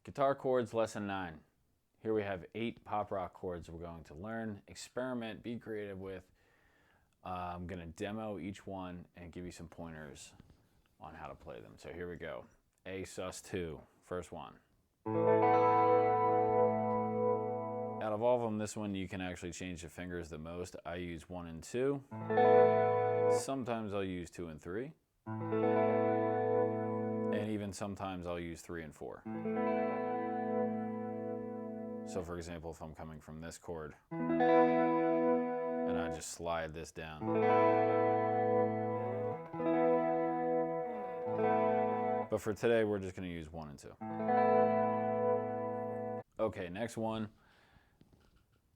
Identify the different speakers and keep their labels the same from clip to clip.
Speaker 1: Guitar chords, lesson 9. Here we have 8 pop rock chords we're going to learn, experiment, be creative with. I'm going to demo each one and give you some pointers on how to play them. So here we go. A sus2, first one. Out of all of them, this one you can actually change the fingers the most. I use 1 and 2. Sometimes I'll use 2 and 3. And even sometimes I'll use 3 and 4. So for example, if I'm coming from this chord and I just slide this down. But for today, we're just going to use 1 and 2. Okay, next one,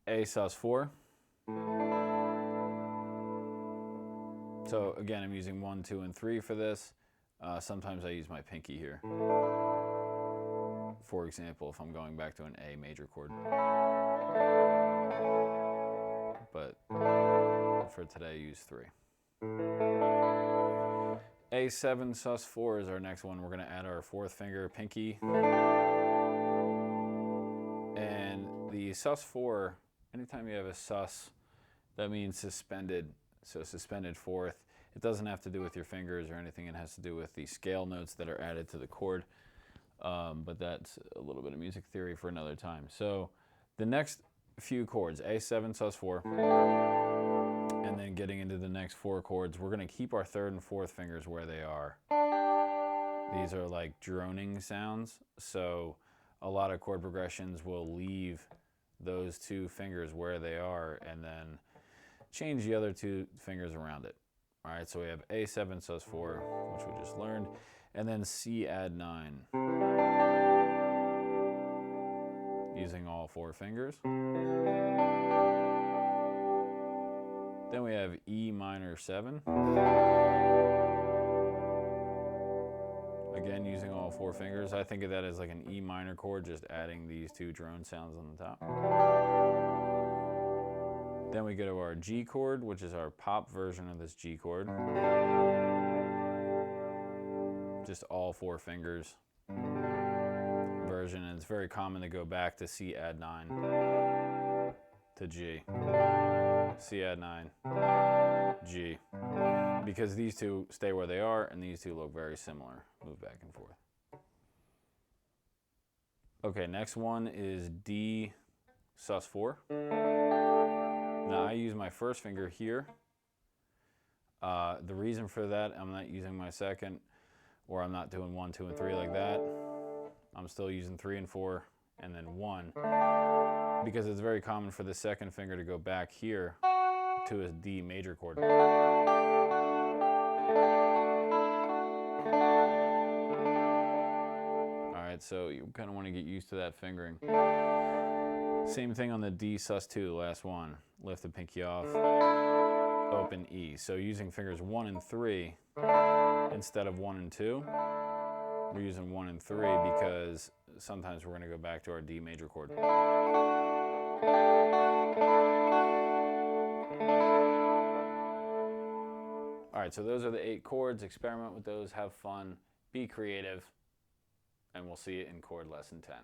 Speaker 1: A sus4. So again, I'm using 1, 2, and 3 for this. Sometimes I use my pinky here. For example, if I'm going back to an A major chord. But for today, use 3. A7 sus4 is our next one. We're going to add our 4th finger, pinky. And the sus4, anytime you have a sus, that means suspended. So suspended 4th. It doesn't have to do with your fingers or anything. It has to do with the scale notes that are added to the chord. But that's a little bit of music theory for another time. So the next few chords, A7 sus4, and then getting into the next 4 chords, we're going to keep our 3rd and 4th fingers where they are. These are like droning sounds. So a lot of chord progressions will leave those 2 fingers where they are and then change the other 2 fingers around it. All right, so we have A7 sus4, which we just learned, and then C add 9, using all 4 fingers. Then we have E minor 7, again using all 4 fingers. I think of that as like an E minor chord, just adding these 2 drone sounds on the top. Then we go to our G chord, which is our pop version of this G chord. Just all 4 fingers version, and it's very common to go back to C add 9 to G. C add 9, G. Because these 2 stay where they are, and these 2 look very similar. Move back and forth. Okay, next one is D sus4. Now I use my 1st finger here. The reason for that, I'm not using my 2nd, or I'm not doing 1, 2, and 3 like that. I'm still using 3 and 4, and then 1, because it's very common for the 2nd finger to go back here to a D major chord. All right, so you kind of want to get used to that fingering. Same thing on the D sus2, last one. Lift the pinky off, open E. So using fingers 1 and 3 instead of 1 and 2, we're using 1 and 3 because sometimes we're going to go back to our D major chord. All right, so those are the 8 chords. Experiment with those, have fun, be creative, and we'll see you in chord lesson 10.